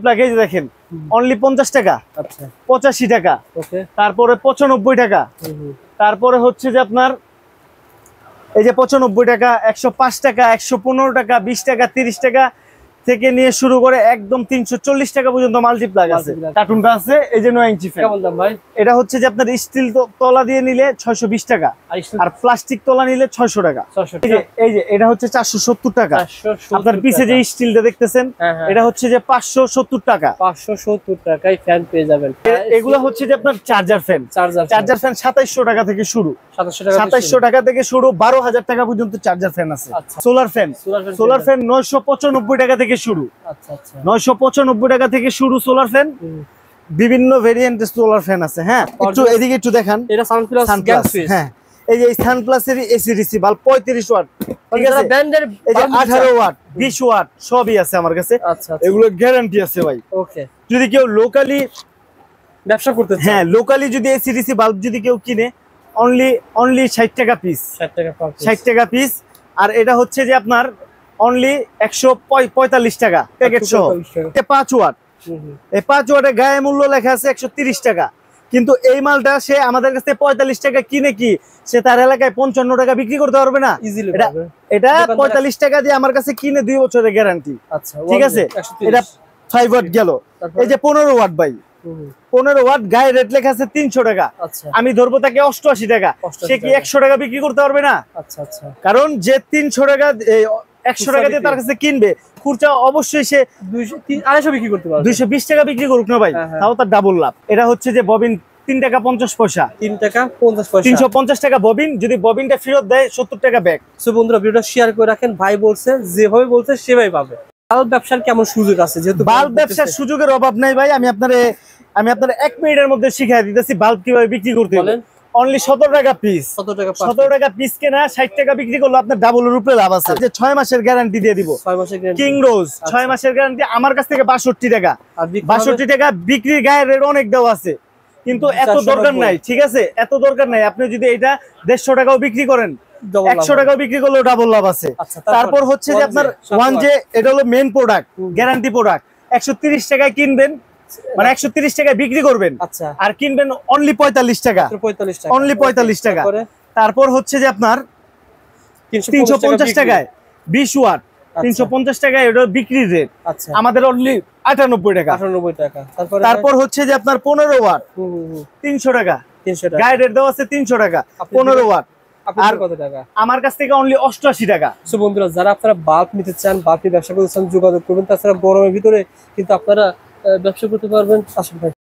Plug এই যে দেখেন অনলি 50 টাকা, আচ্ছা 85 টাকা, ওকে, তারপরে 95 টাকা, তারপরে হচ্ছে যে আপনার এই যে 95 টাকা, 105 টাকা, 115 টাকা, 20 টাকা, 30 টাকা থেকে নিয়ে শুরু করে একদম 340 টাকা পর্যন্ত মাল্টিপ্লাগ আছে। কার্টুনটা আছে এই যে 9 ইঞ্চি ফ্যান। কেমন দাম ভাই? এটা হচ্ছে যে আপনার স্টিল তলা দিয়ে নিলে 620 টাকা আর প্লাস্টিক তলা নিলে 600 টাকা। এই যে এটা হচ্ছে 470 টাকা। আপনার পিছে যে স্টিলটা দেখতেছেন এটা হচ্ছে যে 570 টাকা। 570 টাকায় ফ্যান পেয়ে যাবেন। এগুলো হচ্ছে যে আপনার চার্জার ফ্যান। চার্জার ফ্যান 2700 টাকা থেকে শুরু, 2700 টাকা থেকে শুরু, 12000 টাকা পর্যন্ত চার্জার ফ্যান আছে। সোলার ফ্যান 995 টাকা থেকে শুরু। আচ্ছা আচ্ছা 995 টাকা থেকে শুরু সোলার ফ্যান। বিভিন্ন ভেরিয়েন্টের সোলার ফ্যান আছে। হ্যাঁ, একটু এদিকে একটু দেখান। এটা সানপ্লাস গ্যাস সুইচ। হ্যাঁ, এই যে সানপ্লাস এর এসি ডিসি বাল্ব 35 ওয়াট, ঠিক আছে, ব্র্যান্ডের এই যে 18 ওয়াট, 20 ওয়াট সবই আছে আমার কাছে। আচ্ছা, এগুলো গ্যারান্টি আছে ভাই। ওকে, যদি কেউ লোকালি ব্যবসা করতে চায়, হ্যাঁ লোকালি যদি এসি ডিসি বাল্ব যদি কেউ কিনে অনলি 60 টাকা পিস, 60 টাকা পিস। আর এটা হচ্ছে যে আপনার অনলি 145 টাকা প্যাকেট সহ। 5 ওয়াট, এই 5 ওয়াটের গায়ে মূল্য লেখা আছে 130 টাকা, কিন্তু এই মালটা সে আমাদের কাছে 45 টাকা কিনে কি সে তার এলাকায় 55 টাকা বিক্রি করতে পারবে না। এটা 45 টাকা দিয়ে আমার কাছে কিনে 2 বছরের গ্যারান্টি। আচ্ছা ঠিক আছে, এটা 5 ওয়াট গেল। এই যে 15 ওয়াট ভাই, 15 ওয়াট গায়ে রেট লেখা আছে 300 টাকা, আমি ধরবো তাকে 88 টাকা, সে কি 100 টাকা বিক্রি করতে পারবে না? আচ্ছা আচ্ছা, কারণ যে 300 টাকা 100 টাকা দিয়ে তার কাছে কিনবে, খুচরা অবশ্যই সে 200 বিক্রি করতে পারবে, 220 টাকা বিক্রি করুক না ভাই, তাও তার ডাবল লাভ। এটা হচ্ছে যে ববিন 3 টাকা 50 পয়সা, 3 টাকা 50 পয়সা, 350 টাকা ববিন। যদি ববিনটা ফেরত দেয় 70 টাকা ব্যাক। সো বন্ধুরা ভিডিওটা শেয়ার করে রাখেন, ভাই বলছে যেভাবে বলছে সেভাবে পাবে। বাল্ব ব্যবসার কেমন সুযোগ আছে? যেহেতু বাল্ব ব্যবসার সুযোগের অভাব নাই ভাই, আমি আপনার 1 মিনিটের মধ্যে শিখিয়ে দিতেছি বাল্ব কিভাবে বিক্রি করতে হবে। অনলি 17 টাকা পিস, 17 টাকা পিস কেনা, 60 টাকা বিক্রি করলে আপনার ডাবলের উপরে লাভ আছে। যে 6 মাসের গ্যারান্টি দিয়ে দিব, 6 মাসের গ্যারান্টি কিং রোজ, 6 মাসের গ্যারান্টি আমার কাছ থেকে 62 টাকা, 62 টাকা বিক্রির গায়ে রেট অনেক দেওয়া আছে, কিন্তু এত দরকার নাই, ঠিক আছে, এত দরকার নাই। আপনি যদি এটা 150 টাকাও বিক্রি করেন, 100 টাকাও বিক্রি করলেও ডাবল লাভ আছে। তারপর হচ্ছে যে আপনার ওয়ান জে, এটা হলো মেইন প্রোডাক্ট, গ্যারান্টি প্রোডাক্ট। 130 টাকায় কিনবেন, মানে 130 টাকায় বিক্রি করবেন, আর কিনবেন অনলি 45 টাকা, অনলি 45 টাকা। তারপর হচ্ছে যে আপনার 350 টাকায় 20 ওয়াট, 350 টাকায় এটা বিক্রির রেট, আমাদের অনলি 98 টাকা, 98 টাকা। তারপর হচ্ছে যে আপনার 15 ওয়াট 300 টাকা, গায়ে রেট দেওয়া আছে 300 টাকা 15 ওয়াট। আর কত টাকা? আমার কাছ থেকে অনলি 88 টাকা। সো বন্ধুরা যারা আপনারা বাল্ব নিতে চান, বাল্ব ব্যবসা করতে চান, যোগাযোগ করবেন। তাছাড়া গরমের ভিতরে কিন্তু আপনারা ব্যবসা করতে পারবেন। আসুন ভাই।